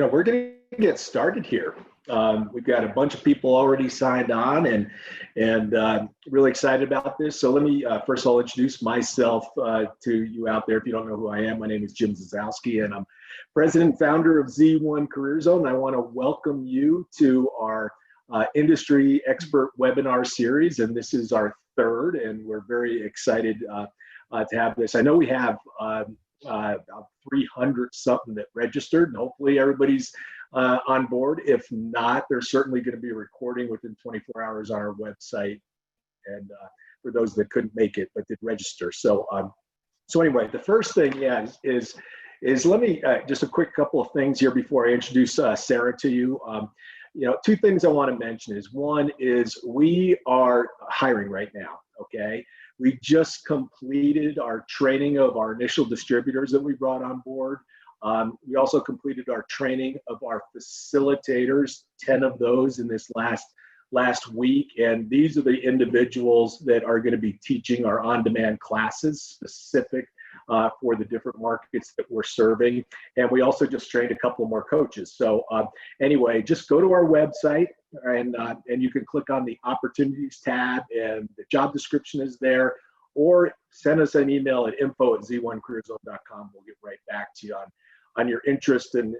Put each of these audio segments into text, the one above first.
We're going to get started here. We've got a bunch of people already signed on and really excited about this. So let me first of all introduce myself to you out there. If you don't know who I am, my name is Jim Zazowski, and I'm president and founder of Z1 Career Zone. I want to welcome you to our industry expert webinar series, and this is our third, and we're very excited to have this. I know we have about 300 something that registered, and hopefully everybody's on board. If not, there's certainly going to be a recording within 24 hours on our website, and for those that couldn't make it but did register. So anyway, the first thing is let me just a quick couple of things here before I introduce Sarah to you. Two things I want to mention is, one is we are hiring right now. Okay, we just completed our training of our initial distributors that we brought on board. We also completed our training of our facilitators, 10 of those in this last week. And these are the individuals that are going to be teaching our on-demand classes specific for the different markets that we're serving. And we also just trained a couple more coaches. So anyway, just go to our website and you can click on the opportunities tab, and the job description is there, or send us an email at info@z1careerzone.com. We'll get right back to you on your interest and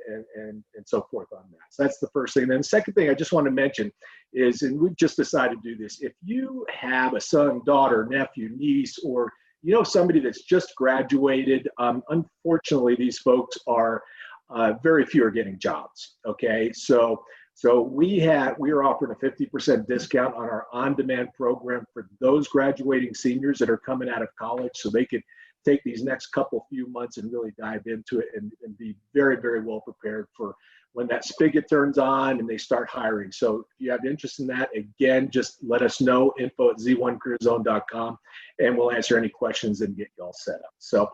so forth on that. So that's the first thing. Then the second thing I just want to mention is, and we've just decided to do this, if you have a son, daughter, nephew, niece, or somebody that's just graduated, unfortunately these folks are very few are getting jobs. Okay, so we are offering a 50% discount on our on-demand program for those graduating seniors that are coming out of college, so they could take these next few months and really dive into it and be very, very well prepared for when that spigot turns on and they start hiring. So if you have interest in that, again, just let us know, info@z1careerzone.com, and we'll answer any questions and get you all set up. So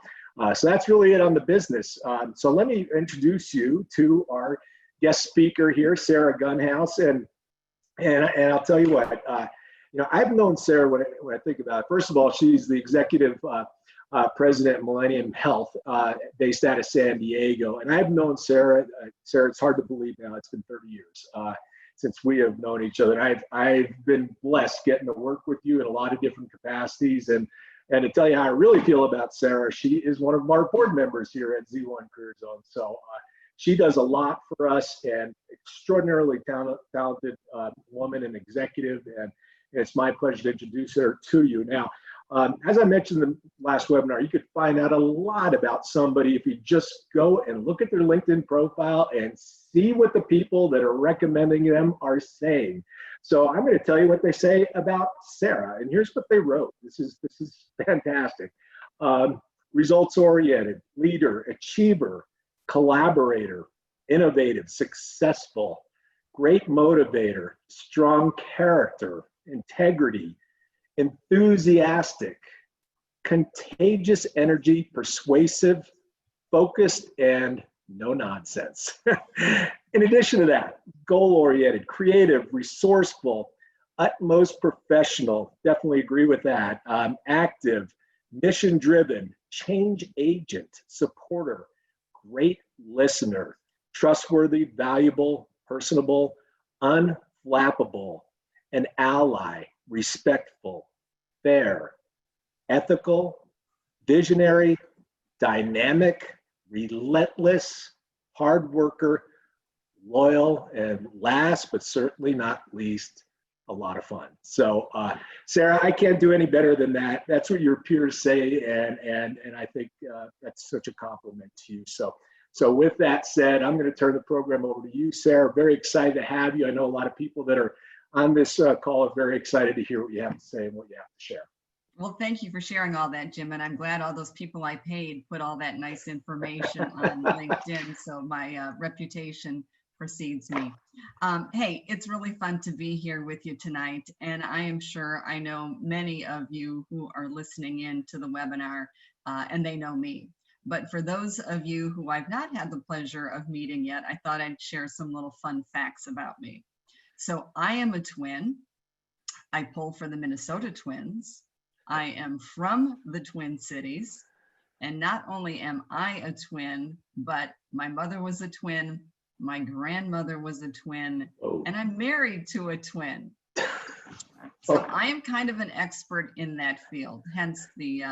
that's really it on the business. So let me introduce you to our guest speaker here, Sarah Gunhouse, and I'll tell you what, I've known Sarah when I think about it. First of all, she's the executive president of Millennium Health, based out of San Diego, and I've known Sarah. Sarah, it's hard to believe now, it's been 30 years since we have known each other. And I've been blessed getting to work with you in a lot of different capacities, and to tell you how I really feel about Sarah, she is one of our board members here at Z1 Career Zone. So she does a lot for us, and extraordinarily talented woman and executive, and it's my pleasure to introduce her to you. Now, as I mentioned in the last webinar, you could find out a lot about somebody if you just go and look at their LinkedIn profile and see what the people that are recommending them are saying. So I'm going to tell you what they say about Sarah, and here's what they wrote. This is fantastic. Results-oriented, leader, achiever, collaborator, innovative, successful, great motivator, strong character, integrity, enthusiastic, contagious energy, persuasive, focused, and no nonsense. In addition to that, goal-oriented, creative, resourceful, utmost professional, definitely agree with that, active, mission-driven, change agent, supporter, great listener, trustworthy, valuable, personable, unflappable, an ally, respectful, fair, ethical, visionary, dynamic, relentless, hard worker, loyal, and last but certainly not least, a lot of fun. So Sarah, I can't do any better than that. That's what your peers say, and I think that's such a compliment to you. So with that said, I'm going to turn the program over to you, Sarah. Very excited to have you. I know a lot of people that are on this call are very excited to hear what you have to say and what you have to share. Well, thank you for sharing all that, Jim. And I'm glad all those people I paid put all that nice information on LinkedIn, so my reputation precedes me. Hey, it's really fun to be here with you tonight. And I am sure I know many of you who are listening in to the webinar, and they know me. But for those of you who I've not had the pleasure of meeting yet, I thought I'd share some little fun facts about me. So I am a twin. I pull for the Minnesota Twins. I am from the Twin Cities. And not only am I a twin, but my mother was a twin, My grandmother was a twin, Oh. and I'm married to a twin. So I am kind of an expert in that field, hence the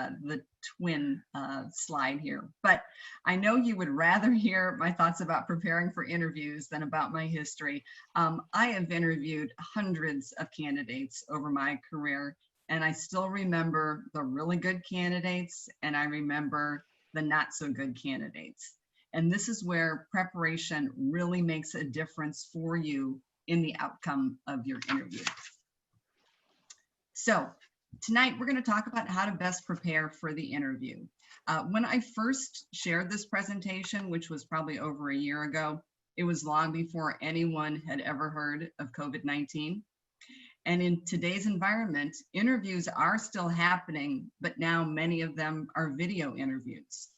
twin slide here. But I know you would rather hear my thoughts about preparing for interviews than about my history. I have interviewed hundreds of candidates over my career, and I still remember the really good candidates, and I remember the not so good candidates. And this is where preparation really makes a difference for you in the outcome of your interview. So tonight we're going to talk about how to best prepare for the interview. When I first shared this presentation, which was probably over a year ago, it was long before anyone had ever heard of COVID-19. And in today's environment, interviews are still happening, but now many of them are video interviews.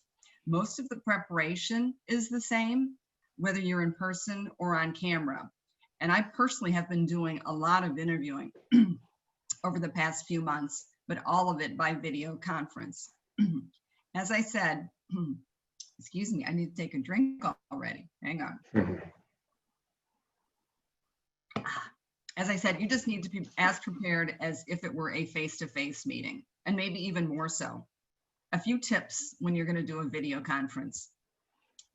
Most of the preparation is the same, whether you're in person or on camera. And I personally have been doing a lot of interviewing over the past few months, but all of it by video conference. As I said, excuse me, I need to take a drink already. Hang on. As I said, you just need to be as prepared as if it were a face-to-face meeting, and maybe even more so. A few tips when you're going to do a video conference.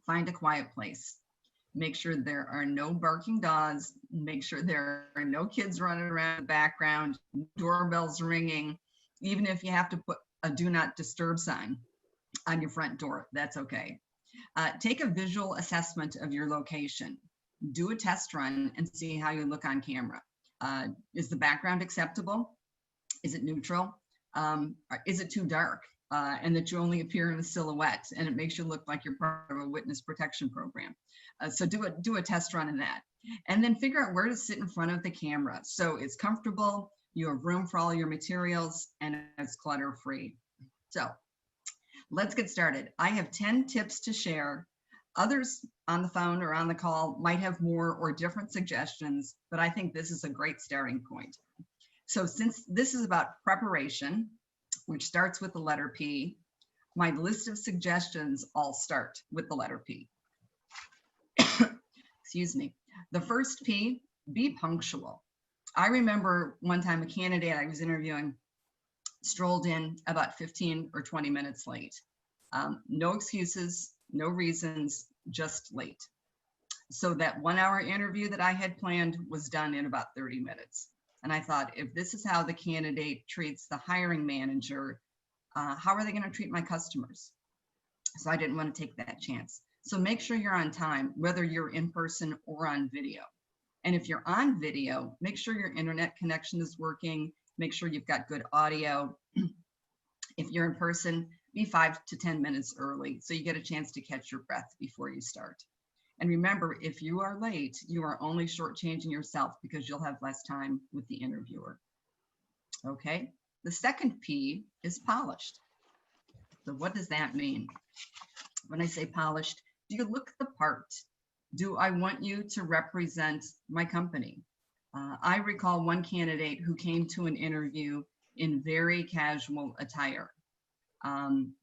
Find a quiet place. Make sure there are no barking dogs. Make sure there are no kids running around in the background, doorbells ringing. Even if you have to put a do not disturb sign on your front door, that's okay. Take a visual assessment of your location. Do a test run and see how you look on camera. Is the background acceptable? Is it neutral? Is it too dark? And that you only appear in a silhouette and it makes you look like you're part of a witness protection program. So do a test run in that. And then figure out where to sit in front of the camera. So it's comfortable, you have room for all your materials, and it's clutter-free. So let's get started. I have 10 tips to share. Others on the phone or on the call might have more or different suggestions, but I think this is a great starting point. So since this is about preparation, which starts with the letter P, my list of suggestions all start with the letter P. Excuse me. The first P, be punctual. I remember one time a candidate I was interviewing strolled in about 15 or 20 minutes late. No excuses, no reasons, just late. So that 1 hour interview that I had planned was done in about 30 minutes. And I thought, if this is how the candidate treats the hiring manager, how are they going to treat my customers? So I didn't want to take that chance. So make sure you're on time, whether you're in person or on video. And if you're on video, make sure your internet connection is working. Make sure you've got good audio. If you're in person, be 5 to 10 minutes early so you get a chance to catch your breath before you start. And remember, if you are late, you are only shortchanging yourself because you'll have less time with the interviewer. Okay, the second P is polished. So what does that mean? When I say polished, do you look the part? Do I want you to represent my company? I recall one candidate who came to an interview in very casual attire.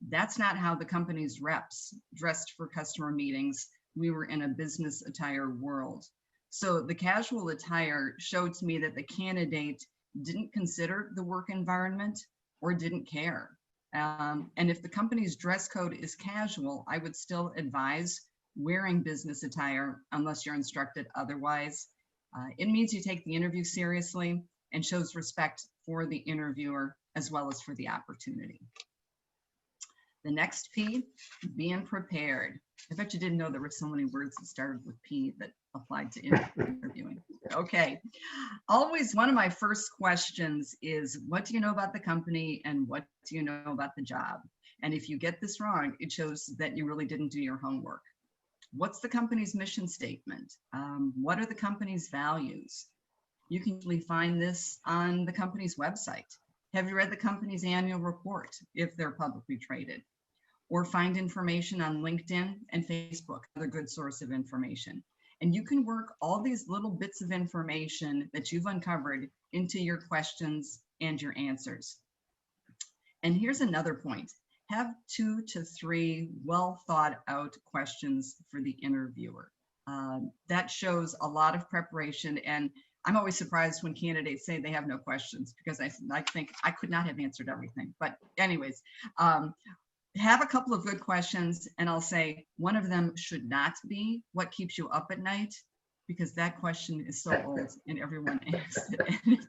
That's not how the company's reps dressed for customer meetings. We were in a business attire world. So the casual attire showed to me that the candidate didn't consider the work environment or didn't care. And if the company's dress code is casual, I would still advise wearing business attire unless you're instructed otherwise. It means you take the interview seriously and shows respect for the interviewer as well as for the opportunity. The next P, being prepared. I bet you didn't know there were so many words that started with P that applied to interviewing. Okay, always one of my first questions is, what do you know about the company and what do you know about the job? And if you get this wrong, it shows that you really didn't do your homework. What's the company's mission statement? What are the company's values? You can usually find this on the company's website. Have you read the company's annual report if they're publicly traded? Or find information on LinkedIn and Facebook, another good source of information. And you can work all these little bits of information that you've uncovered into your questions and your answers. And here's another point. Have 2 to 3 well thought out questions for the interviewer. That shows a lot of preparation. And I'm always surprised when candidates say they have no questions, because I think I could not have answered everything. But anyways, have a couple of good questions, and I'll say one of them should not be what keeps you up at night, because that question is so old and everyone asks it, and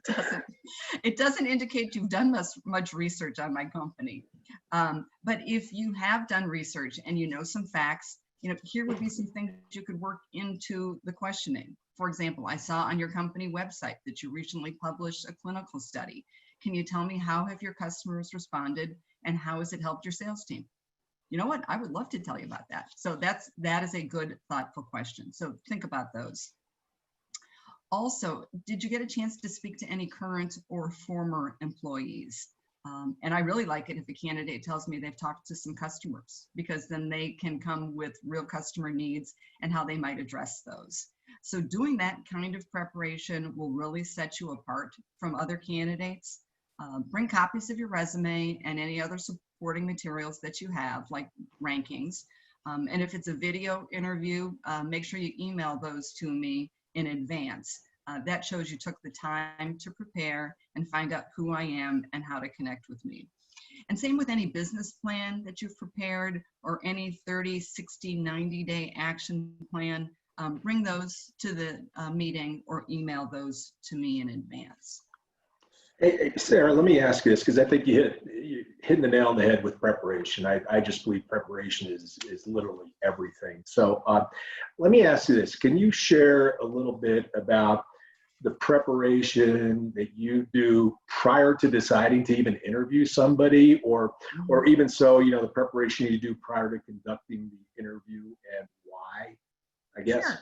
it doesn't indicate you've done much research on my company. But if you have done research and you know some facts, here would be some things you could work into the questioning. For example, I saw on your company website that you recently published a clinical study. Can you tell me how have your customers responded, and how has it helped your sales team? You know what? I would love to tell you about that. So that is a good, thoughtful question. So think about those. Also, did you get a chance to speak to any current or former employees? And I really like it if a candidate tells me they've talked to some customers, because then they can come with real customer needs and how they might address those. So doing that kind of preparation will really set you apart from other candidates. Bring copies of your resume and any other supporting materials that you have, like rankings. And if it's a video interview, make sure you email those to me in advance. That shows you took the time to prepare and find out who I am and how to connect with me. And same with any business plan that you've prepared, or any 30, 60, 90-day action plan. Bring those to the meeting or email those to me in advance. Hey, Sarah, let me ask you this, because I think you hit the nail on the head with preparation. I just believe preparation is literally everything. So let me ask you this. Can you share a little bit about the preparation that you do prior to deciding to even interview somebody, or even so, the preparation you do prior to conducting the interview, and why, I guess? Sure.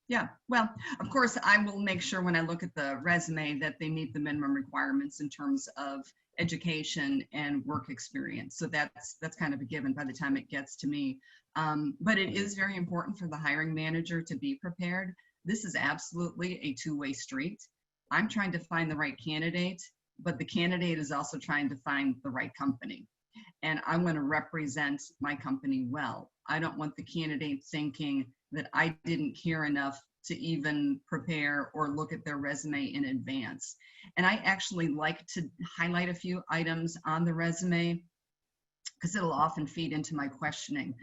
Yeah, well, of course, I will make sure when I look at the resume that they meet the minimum requirements in terms of education and work experience. So that's kind of a given by the time it gets to me. But it is very important for the hiring manager to be prepared. This is absolutely a two-way street. I'm trying to find the right candidate, but the candidate is also trying to find the right company. And I want to represent my company well. I don't want the candidate thinking that I didn't care enough to even prepare or look at their resume in advance. And I actually like to highlight a few items on the resume, because it'll often feed into my questioning.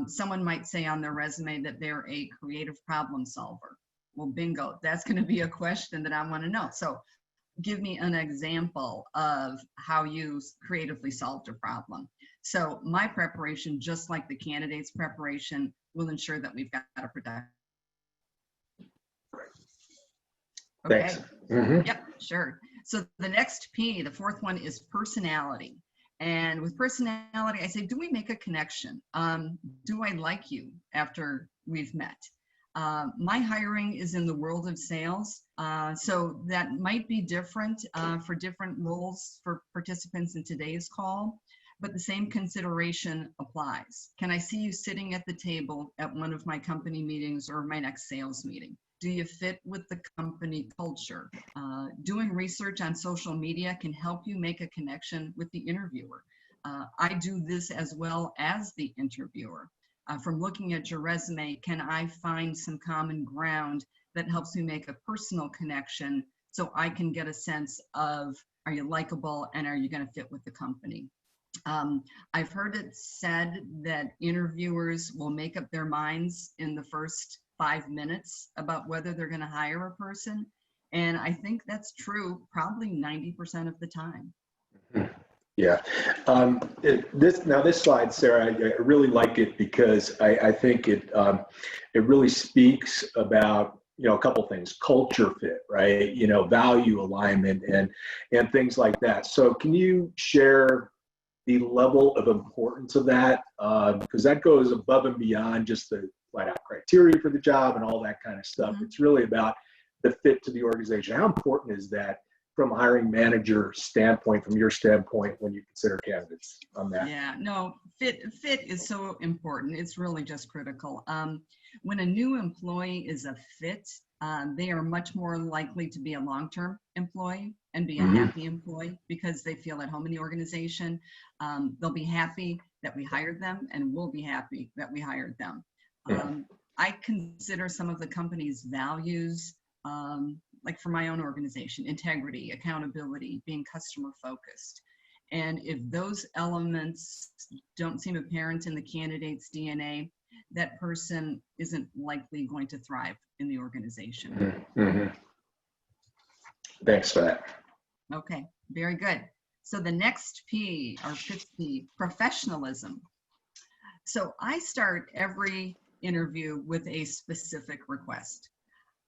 Someone might say on their resume that they're a creative problem solver. Well, bingo, that's going to be a question that I want to know. So give me an example of how you creatively solved a problem. So my preparation, just like the candidate's preparation, will ensure that we've got a production. Okay. Thanks. Mm-hmm. Yep, sure. So the next P, the fourth one, is personality. And with personality, I say, do we make a connection? Do I like you after we've met? My hiring is in the world of sales, so that might be different for different roles for participants in today's call, but the same consideration applies. Can I see you sitting at the table at one of my company meetings or my next sales meeting? Do you fit with the company culture? Doing research on social media can help you make a connection with the interviewer. I do this as well as the interviewer. From looking at your resume, can I find some common ground that helps me make a personal connection, so I can get a sense of, are you likable and are you going to fit with the company? I've heard it said that interviewers will make up their minds in the first 5 minutes about whether they're going to hire a person. And I think that's true probably 90% of the time. Yeah. This slide, Sarah, I really like it, because I think it really speaks about, a couple things: culture fit, right? Value alignment and things like that. So can you share the level of importance of that? Because that goes above and beyond just the flat out criteria for the job and all that kind of stuff. Mm-hmm. It's really about the fit to the organization. How important is that from a hiring manager standpoint, from your standpoint, when you consider candidates on that? Yeah, no, fit is so important. It's really just critical. When a new employee is a fit, they are much more likely to be a long-term employee and be a happy employee, because they feel at home in the organization. They'll be happy that we hired them, and we'll be happy that we hired them. I consider some of the company's values, like for my own organization, integrity, accountability, being customer focused. And if those elements don't seem apparent in the candidate's DNA, that person isn't likely going to thrive in the organization. Mm-hmm. Thanks for that. Okay, very good. So the next P, or fifth P, professionalism. So I start every interview with a specific request.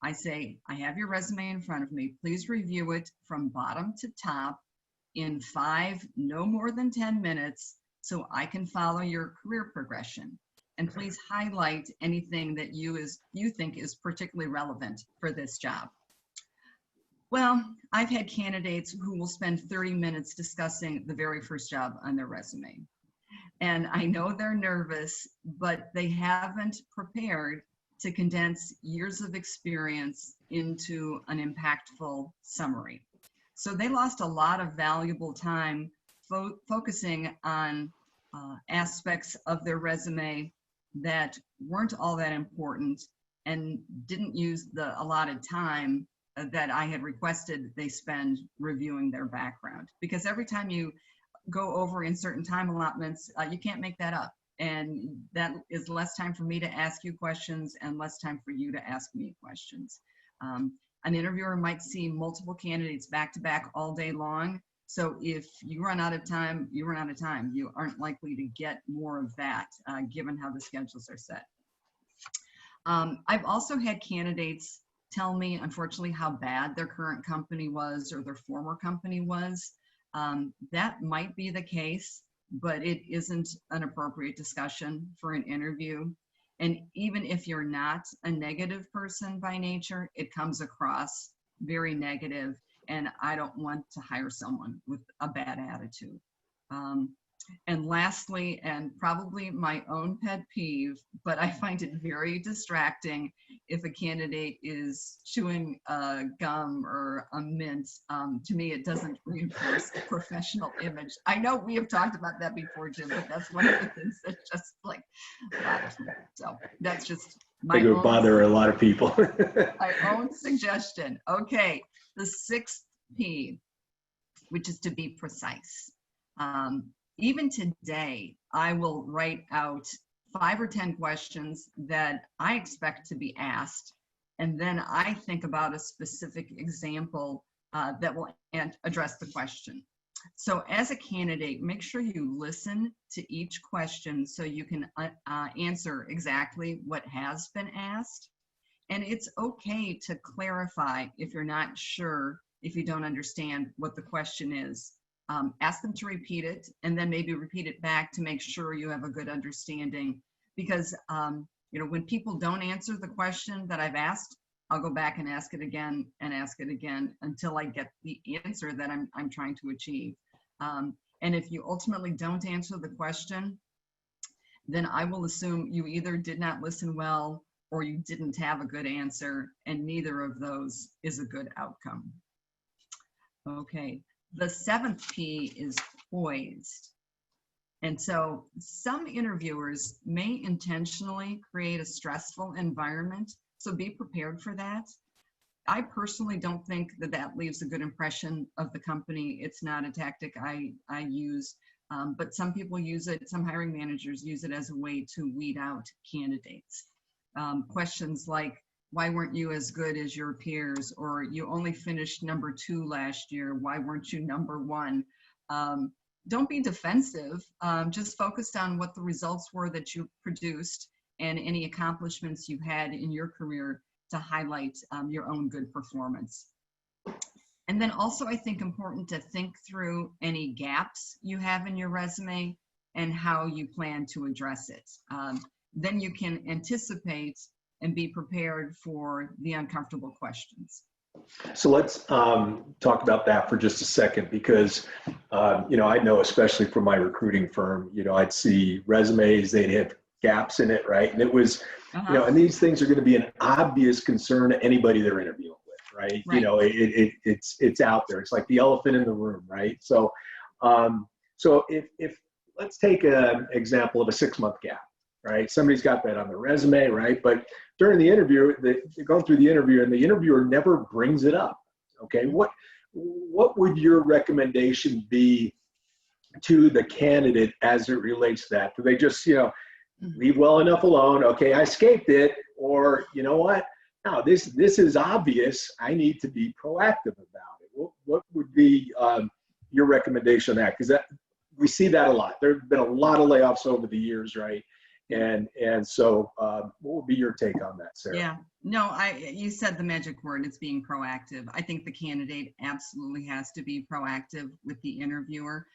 I say, I have your resume in front of me. Please review it from bottom to top in 5, no more than 10 minutes, so I can follow your career progression. And please highlight anything that you think is particularly relevant for this job. Well, I've had candidates who will spend 30 minutes discussing the very first job on their resume. And I know they're nervous, but they haven't prepared to condense years of experience into an impactful summary. So they lost a lot of valuable time focusing on aspects of their resume that weren't all that important and didn't use the allotted time that I had requested they spend reviewing their background. Because every time you go over in certain time allotments, you can't make that up. And that is less time for me to ask you questions and less time for you to ask me questions. An interviewer might see multiple candidates back to back all day long. So if you run out of time, you run out of time. You aren't likely to get more of that, given how the schedules are set. I've also had candidates tell me, unfortunately, how bad their current company was or their former company was. That might be the case, but it isn't an appropriate discussion for an interview. And even if you're not a negative person by nature, it comes across very negative, and I don't want to hire someone with a bad attitude. And lastly, and probably my own pet peeve, but I find it very distracting if a candidate is chewing gum or a mint. To me, it doesn't reinforce a professional image. I know we have talked about that before, Jim, but that's one of the things that just like bothers me. So that's just my I think it would bother a lot of people. my own suggestion. Okay, the 6th P, which is to be precise. Even today, I will write out 5 or 10 questions that I expect to be asked, and then I think about a specific example that will address the question. So as a candidate, make sure you listen to each question so you can answer exactly what has been asked. And it's okay to clarify if you're not sure, if you don't understand what the question is. Ask them to repeat it, and then maybe repeat it back to make sure you have a good understanding. Because when people don't answer the question that I've asked, I'll go back and ask it again until I get the answer that I'm trying to achieve. And if you ultimately don't answer the question, then I will assume you either did not listen well or you didn't have a good answer, and neither of those is a good outcome. Okay. The 7th P is poised. And so some interviewers may intentionally create a stressful environment, so be prepared for that. I personally don't think that that leaves a good impression of the company. It's not a tactic I use, but some people use it, some hiring managers use it as a way to weed out candidates. Questions like, why weren't you as good as your peers? Or you only finished number 2 last year. Why weren't you number 1? Don't be defensive. Just focus on what the results were that you produced and any accomplishments you had in your career to highlight your own good performance. And then also, I think important to think through any gaps you have in your resume and how you plan to address it. Then you can anticipate and be prepared for the uncomfortable questions. So let's talk about that for just a second, because, I know, especially from my recruiting firm, I'd see resumes, they'd have gaps in it, right? And it was, and these things are going to be an obvious concern to anybody they're interviewing with, right? It's out there. It's like the elephant in the room, right? So, if let's take an example of a 6-month gap. right? Somebody's got that on their resume, right? But during the interview, they're going through the interview and the interviewer never brings it up. Okay, what would your recommendation be to the candidate as it relates to that? Do they just, leave well enough alone? Okay, I escaped it. Or, you know what? No, this is obvious. I need to be proactive about it. What would be your recommendation on that? Because we see that a lot. There have been a lot of layoffs over the years, right? And so what would be your take on that, Sarah? Yeah, no, you said the magic word, it's being proactive. I think the candidate absolutely has to be proactive with the interviewer,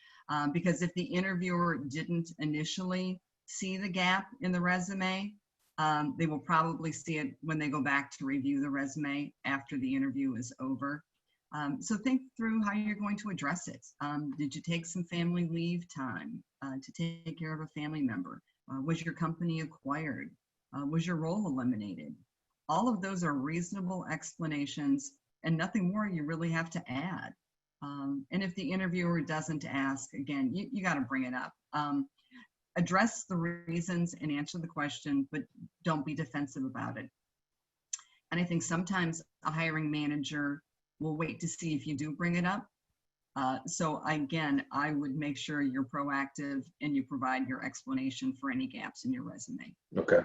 because if the interviewer didn't initially see the gap in the resume, they will probably see it when they go back to review the resume after the interview is over. So think through how you're going to address it. Did you take some family leave time to take care of a family member? Was your company acquired? Was your role eliminated? All of those are reasonable explanations and nothing more you really have to add. And if the interviewer doesn't ask, again, you got to bring it up. Address the reasons and answer the question, but don't be defensive about it. And I think sometimes a hiring manager will wait to see if you do bring it up. So again, I would make sure you're proactive and you provide your explanation for any gaps in your resume. Okay,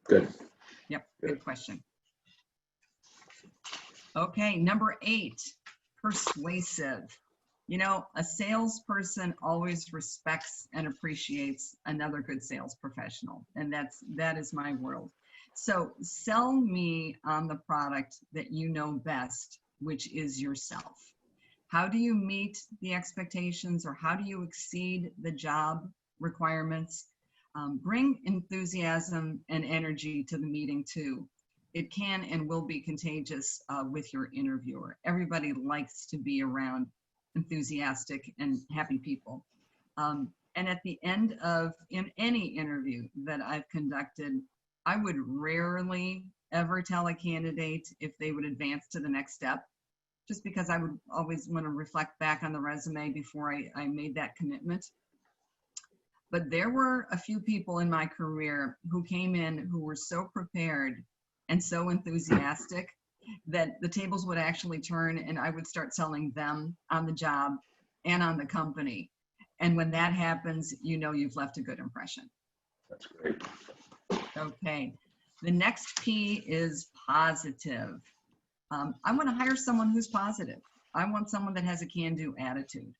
good. Yep, good question. Okay, number 8, persuasive. You know, a salesperson always respects and appreciates another good sales professional, and that is my world. So sell me on the product that you know best, which is yourself. How do you meet the expectations, or how do you exceed the job requirements? Bring enthusiasm and energy to the meeting too. It can and will be contagious with your interviewer. Everybody likes to be around enthusiastic and happy people. And at the end of in any interview that I've conducted, I would rarely ever tell a candidate if they would advance to the next step, just because I would always want to reflect back on the resume before I made that commitment. But there were a few people in my career who came in who were so prepared and so enthusiastic that the tables would actually turn and I would start selling them on the job and on the company. And when that happens, you know you've left a good impression. That's great. Okay, the next P is positive. I want to hire someone who's positive. I want someone that has a can-do attitude.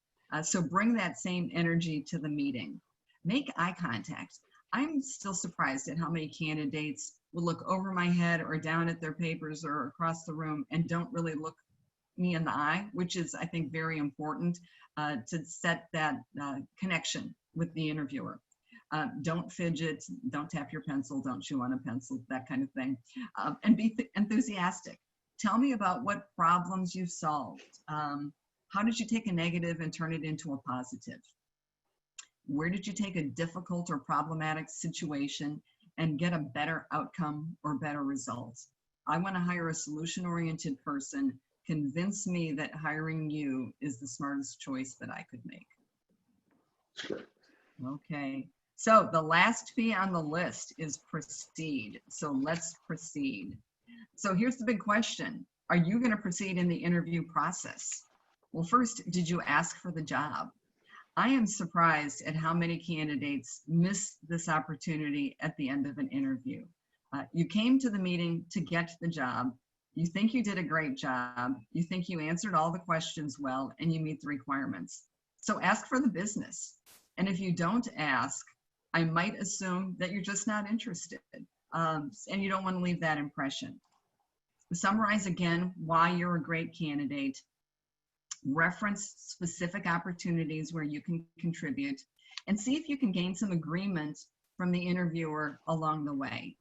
So bring that same energy to the meeting. Make eye contact. I'm still surprised at how many candidates will look over my head or down at their papers or across the room and don't really look me in the eye, which is, I think, very important to set that connection with the interviewer. Don't fidget, don't tap your pencil, don't chew on a pencil, that kind of thing. And be enthusiastic. Tell me about what problems you've solved. How did you take a negative and turn it into a positive? Where did you take a difficult or problematic situation and get a better outcome or better results? I want to hire a solution-oriented person. Convince me that hiring you is the smartest choice that I could make. Sure. Okay, so the last P on the list is proceed. So let's proceed. So here's the big question. Are you going to proceed in the interview process? Well, first, did you ask for the job? I am surprised at how many candidates miss this opportunity at the end of an interview. You came to the meeting to get the job. You think you did a great job. You think you answered all the questions well, and you meet the requirements. So ask for the business. And if you don't ask, I might assume that you're just not interested, and you don't want to leave that impression. Summarize again why you're a great candidate. Reference specific opportunities where you can contribute, and see if you can gain some agreement from the interviewer along the way.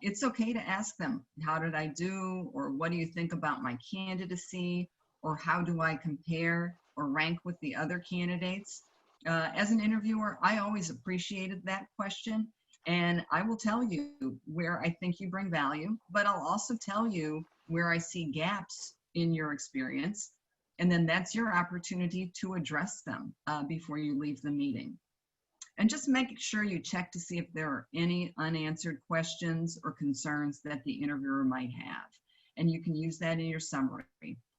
It's okay to ask them, how did I do? Or what do you think about my candidacy? Or how do I compare or rank with the other candidates? As an interviewer, I always appreciated that question. And I will tell you where I think you bring value, but I'll also tell you where I see gaps in your experience. And then that's your opportunity to address them before you leave the meeting. And just make sure you check to see if there are any unanswered questions or concerns that the interviewer might have. And you can use that in your summary.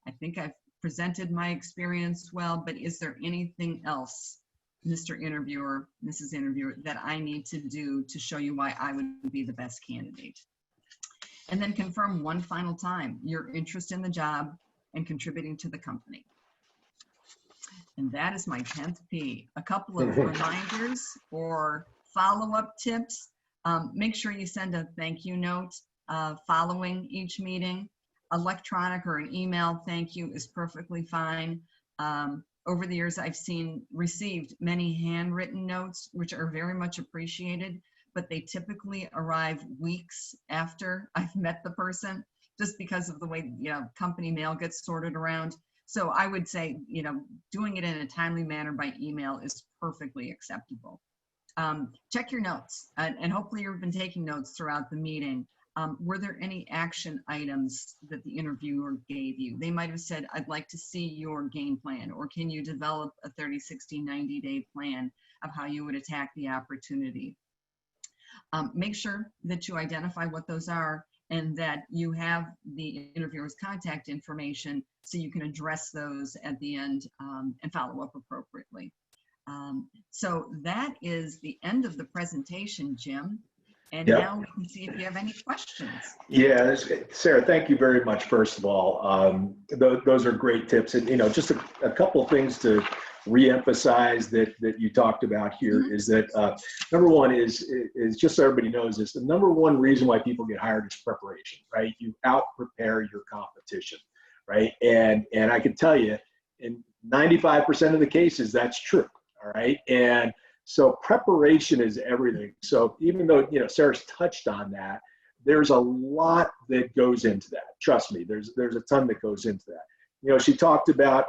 I think I've presented my experience well, but is there anything else, Mr. Interviewer, Mrs. Interviewer, that I need to do to show you why I would be the best candidate? And then confirm one final time your interest in the job and contributing to the company. And that is my 10th P. A couple of reminders or follow-up tips. Make sure you send a thank you note following each meeting. Electronic or an email thank you is perfectly fine. Over the years, I've received many handwritten notes, which are very much appreciated, but they typically arrive weeks after I've met the person, just because of the way, company mail gets sorted around. So I would say, doing it in a timely manner by email is perfectly acceptable. Check your notes, and hopefully you've been taking notes throughout the meeting. Were there any action items that the interviewer gave you? They might have said, I'd like to see your game plan, or can you develop a 30, 60, 90-day plan of how you would attack the opportunity? Make sure that you identify what those are and that you have the interviewer's contact information so you can address those at the end and follow up appropriately. So that is the end of the presentation, Jim. And Yep. now we can see if you have any questions. Yeah, Sarah, thank you very much, first of all. Those are great tips. And, just a couple of things to reemphasize that you talked about here is that number one is just so everybody knows this, the number one reason why people get hired is preparation, right? You out-prepare your competition, right? And I can tell you, in 95% of the cases, that's true, all right? And so preparation is everything. So even though, Sarah's touched on that, there's a lot that goes into that. Trust me, there's a ton that goes into that. She talked about,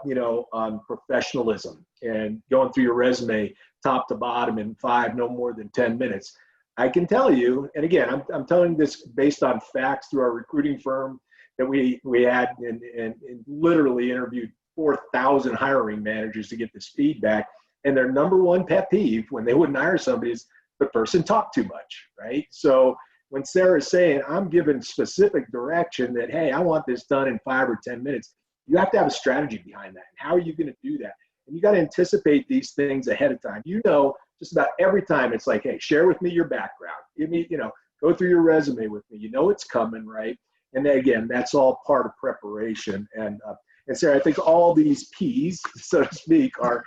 professionalism and going through your resume top to bottom in no more than 10 minutes. I can tell you, and again, I'm telling this based on facts through our recruiting firm that we had and literally interviewed 4,000 hiring managers to get this feedback. And their number one pet peeve when they wouldn't hire somebody is the person talked too much, right? So when Sarah's saying, I'm giving specific direction that, hey, I want this done in 5 or 10 minutes, you have to have a strategy behind that. And how are you going to do that? And you got to anticipate these things ahead of time. Just about every time it's like, hey, share with me your background. Give me, go through your resume with me. It's coming, right? And then, again, that's all part of preparation. And Sarah, I think all these P's, so to speak, are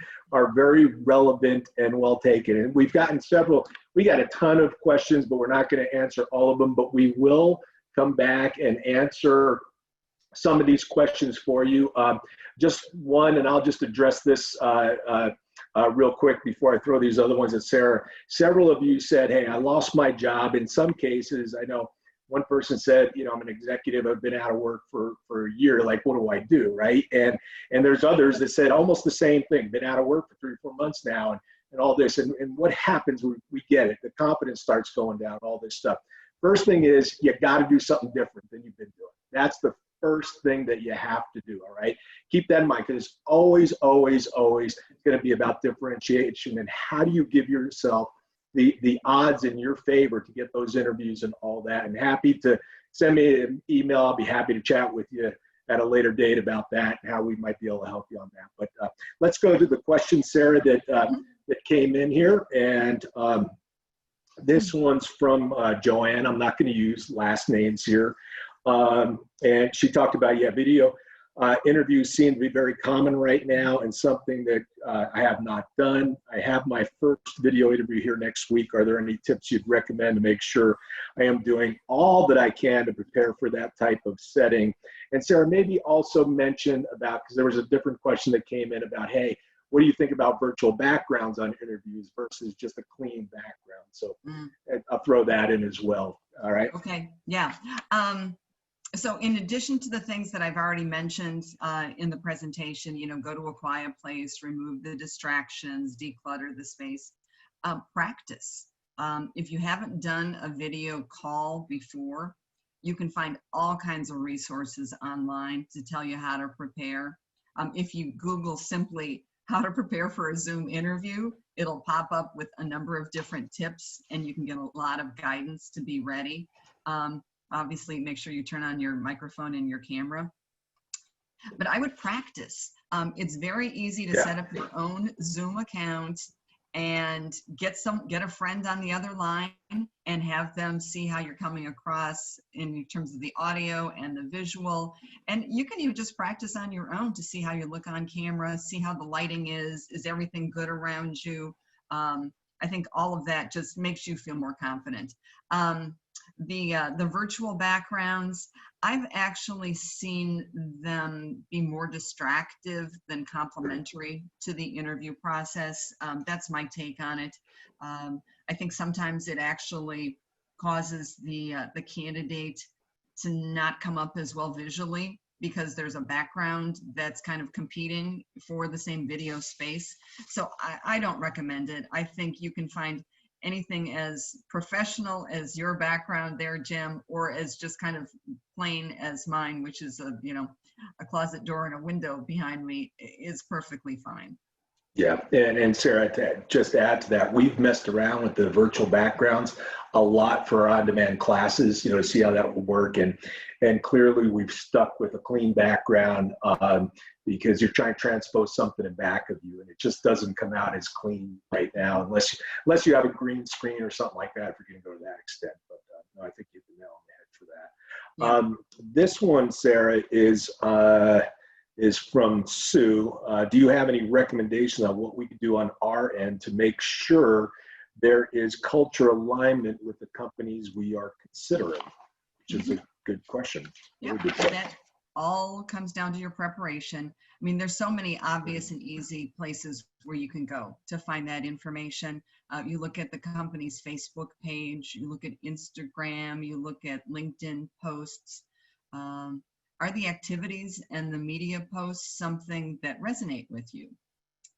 very relevant and well taken. And we got a ton of questions, but we're not going to answer all of them, but we will come back and answer some of these questions for you. Just one, and I'll just address this real quick before I throw these other ones at Sarah. Several of you said, hey, I lost my job. In some cases, I know one person said, I'm an executive, I've been out of work for a year, like, what do I do, right? And there's others that said almost the same thing, been out of work for 3 or 4 months now, and all this. And what happens, we get it, the confidence starts going down, all this stuff. First thing is, you got to do something different than you've been doing. That's the first thing that you have to do, all right? Keep that in mind, because it's always, always, always going to be about differentiation and how do you give yourself the odds in your favor to get those interviews and all that. And happy to send me an email. I'll be happy to chat with you at a later date about that and how we might be able to help you on that. But let's go to the question, Sarah, that came in here. And this one's from Joanne. I'm not going to use last names here. And she talked about, video interviews seem to be very common right now and something that I have not done. I have my first video interview here next week. Are there any tips you'd recommend to make sure I am doing all that I can to prepare for that type of setting? And Sarah, maybe also mention about, because there was a different question that came in about, hey, what do you think about virtual backgrounds on interviews versus just a clean background? So I'll throw that in as well. All right. Okay. Yeah. So in addition to the things that I've already mentioned in the presentation, go to a quiet place, remove the distractions, declutter the space, practice. If you haven't done a video call before, you can find all kinds of resources online to tell you how to prepare. If you Google simply how to prepare for a Zoom interview. It'll pop up with a number of different tips, and you can get a lot of guidance to be ready. Obviously, make sure you turn on your microphone and your camera. But I would practice. It's very easy to set up your own Zoom account and get a friend on the other line and have them see how you're coming across in terms of the audio and the visual. And you can even just practice on your own to see how you look on camera, see how the lighting is everything good around you. I think all of that just makes you feel more confident. The virtual backgrounds, I've actually seen them be more distractive than complementary to the interview process. That's my take on it. I think sometimes it actually causes the candidate to not come up as well visually because there's a background that's kind of competing for the same video space. So I don't recommend it. I think you can find anything as professional as your background there, Jim, or as just kind of plain as mine, which is a closet door and a window behind me, is perfectly fine. Yeah, and Sarah, to just add to that, we've messed around with the virtual backgrounds a lot for our on-demand classes, to see how that will work. And clearly we've stuck with a clean background because you're trying to transpose something in back of you, and it just doesn't come out as clean right now, unless you have a green screen or something like that, if you're going to go to that extent. But no, I think you hit the nail on the head for that. Yeah. This one, Sarah, is from Sue. Do you have any recommendations on what we could do on our end to make sure there is culture alignment with the companies we are considering? Which is a good question. Yeah, that all comes down to your preparation. I mean, there's so many obvious and easy places where you can go to find that information. You look at the company's Facebook page, you look at Instagram, you look at LinkedIn posts. Are the activities and the media posts something that resonate with you?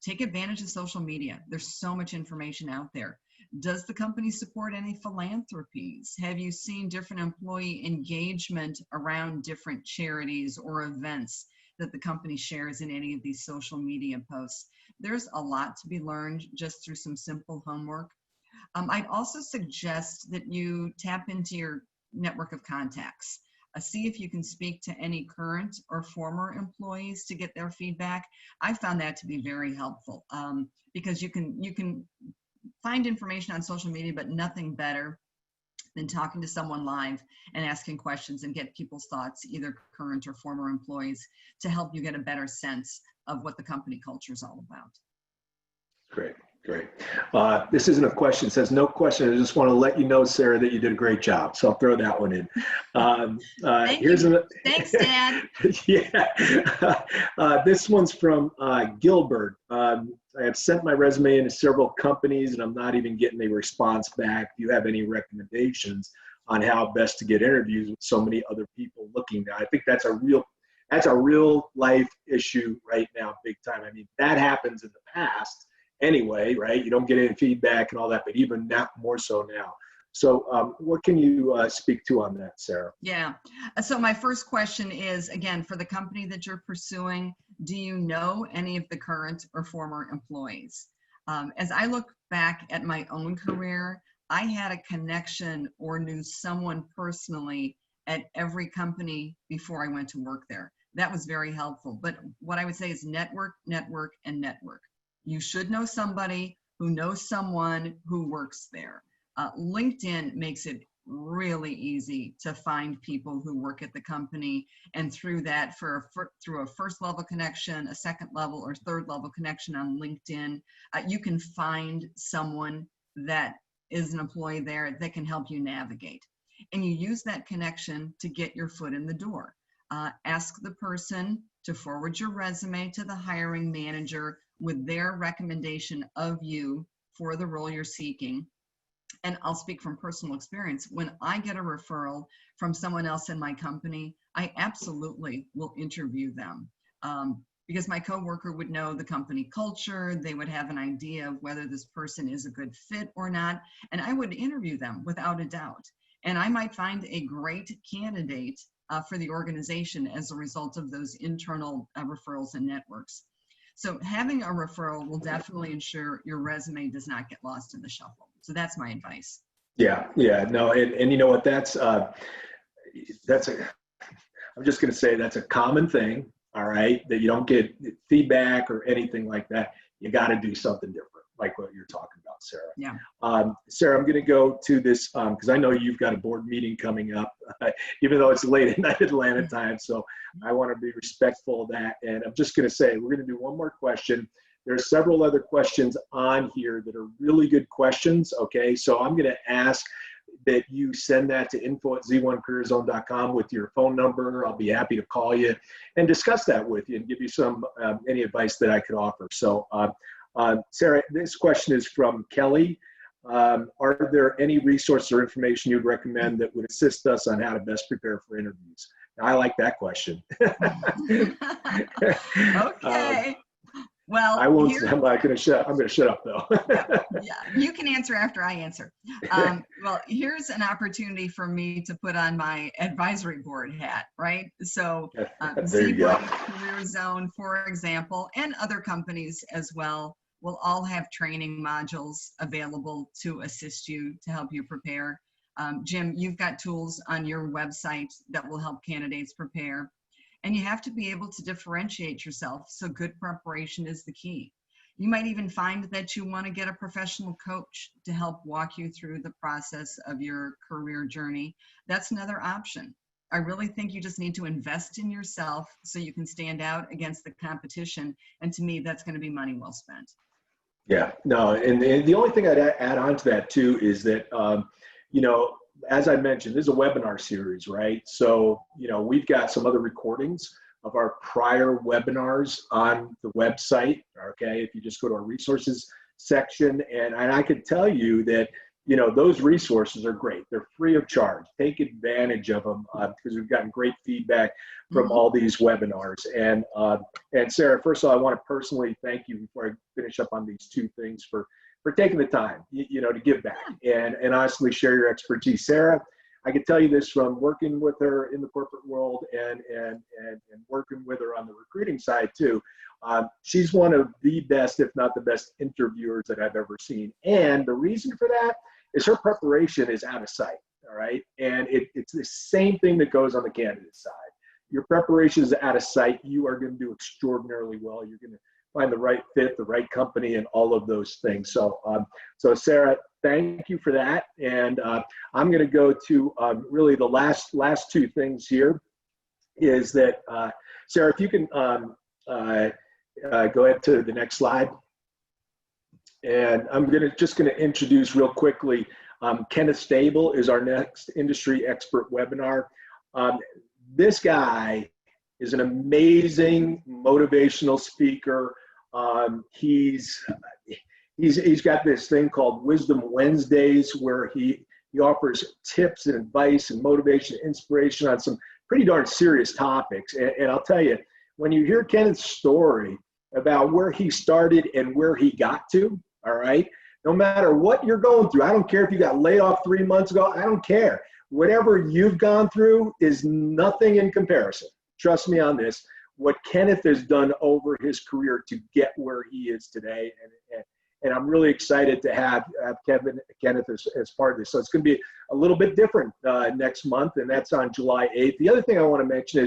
Take advantage of social media. There's so much information out there. Does the company support any philanthropies? Have you seen different employee engagement around different charities or events that the company shares in any of these social media posts? There's a lot to be learned just through some simple homework. I'd also suggest that you tap into your network of contacts. See if you can speak to any current or former employees to get their feedback. I found that to be very helpful because you can find information on social media, but nothing better than talking to someone live and asking questions and get people's thoughts, either current or former employees, to help you get a better sense of what the company culture is all about. Great. This isn't a question. It says, no question. I just want to let you know, Sarah, that you did a great job. So I'll throw that one in. Thanks, Dad. Yeah. This one's from Gilbert. I have sent my resume into several companies and I'm not even getting a response back. Do you have any recommendations on how best to get interviews with so many other people looking? Now, I think that's a real life issue right now, big time. I mean, that happens in the past anyway, right? You don't get any feedback and all that, but even not more so now. So what can you speak to on that, Sarah? Yeah. So my first question is, again, for the company that you're pursuing, do you know any of the current or former employees? As I look back at my own career, I had a connection or knew someone personally at every company before I went to work there. That was very helpful. But what I would say is network, network, and network. You should know somebody who knows someone who works there. LinkedIn makes it really easy to find people who work at the company, and through that, through a first level connection, a second level or third level connection on LinkedIn, you can find someone that is an employee there that can help you navigate. And you use that connection to get your foot in the door. Ask the person to forward your resume to the hiring manager with their recommendation of you for the role you're seeking. And I'll speak from personal experience. When I get a referral from someone else in my company, I absolutely will interview them because my coworker would know the company culture. They would have an idea of whether this person is a good fit or not. And I would interview them without a doubt. And I might find a great candidate for the organization as a result of those internal referrals and networks. So having a referral will definitely ensure your resume does not get lost in the shuffle. So that's my advice. Yeah, yeah, no, and you know what, I'm just going to say that's a common thing, all right, that you don't get feedback or anything like that. You got to do something different, like what you're talking about, Sarah. Yeah. Sarah, I'm going to go to this because I know you've got a board meeting coming up, even though it's late at night Atlanta time. So I want to be respectful of that. And I'm just going to say, we're going to do one more question. There are several other questions on here that are really good questions. Okay, so I'm going to ask that you send that to info@z1careerzone.com with your phone number. I'll be happy to call you and discuss that with you and give you some any advice that I could offer. So Sarah, this question is from Kelly. Are there any resources or information you'd recommend that would assist us on how to best prepare for interviews? Now, I like that question. Okay. Well, I won't. I'm not going to shut. I'm going to shut up though. Yeah, you can answer after I answer. Well, here's an opportunity for me to put on my advisory board hat, right? So, Z1 Career Zone, for example, and other companies as well, will all have training modules available to assist you to help you prepare. Jim, you've got tools on your website that will help candidates prepare. And you have to be able to differentiate yourself, so good preparation is the key. You might even find that you want to get a professional coach to help walk you through the process of your career journey. That's another option. I really think you just need to invest in yourself so you can stand out against the competition. And to me, that's going to be money well spent. Yeah, no, and the only thing I'd add on to that too is that, you know, as I mentioned, this is a webinar series, right? So, you know, we've got some other recordings of our prior webinars on the website, okay? If you just go to our resources section, and I can tell you that, you know, those resources are great. They're free of charge. Take advantage of them because we've gotten great feedback from all these webinars. And Sarah, first of all, I want to personally thank you before I finish up on these two things for taking the time, you know, to give back and honestly share your expertise. Sarah, I can tell you this from working with her in the corporate world and working with her on the recruiting side too. She's one of the best, if not the best, interviewers that I've ever seen. And the reason for that is her preparation is out of sight, all right? And it's the same thing that goes on the candidate side. Your preparation is out of sight. You are going to do extraordinarily well. You're going to find the right fit, the right company, and all of those things. So, so Sarah, thank you for that. And I'm going to go to really the last two things here. Is that Sarah, if you can go ahead to the next slide. And I'm just going to introduce real quickly. Kenneth Stable is our next industry expert webinar. This guy is an amazing motivational speaker. He's got this thing called Wisdom Wednesdays where he offers tips and advice and motivation, inspiration on some pretty darn serious topics. And I'll tell you, when you hear Kenneth's story about where he started and where he got to, all right, no matter what you're going through, I don't care if you got laid off 3 months ago, I don't care. Whatever you've gone through is nothing in comparison. Trust me on this. What Kenneth has done over his career to get where he is today. And I'm really excited to have Kenneth as part of this. So it's going to be a little bit different next month, and that's on July 8th. The other thing I want to mention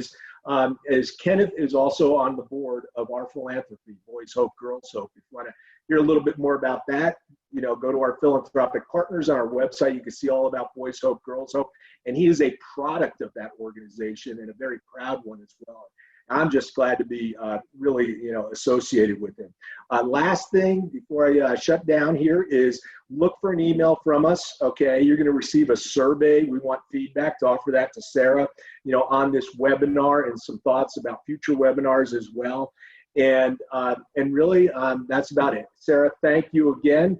is Kenneth is also on the board of our philanthropy, Boys Hope, Girls Hope. If you want to hear a little bit more about that, you know, go to our philanthropic partners on our website. You can see all about Boys Hope, Girls Hope. And he is a product of that organization and a very proud one as well. I'm just glad to be really, you know, associated with him. Last thing before I shut down here is look for an email from us. Okay, you're going to receive a survey. We want feedback to offer that to Sarah, you know, on this webinar and some thoughts about future webinars as well. And really, that's about it. Sarah, thank you again.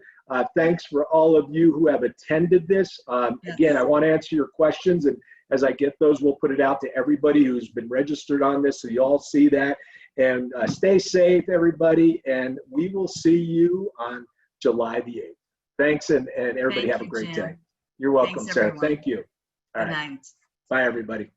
Thanks for all of you who have attended this. Again, I want to answer your questions, and as I get those, we'll put it out to everybody who's been registered on this, so you all see that. And stay safe, everybody, and we will see you on July the 8th. Thanks, and everybody have a great day. You're welcome, Sarah. Thank you. All right. Bye, everybody.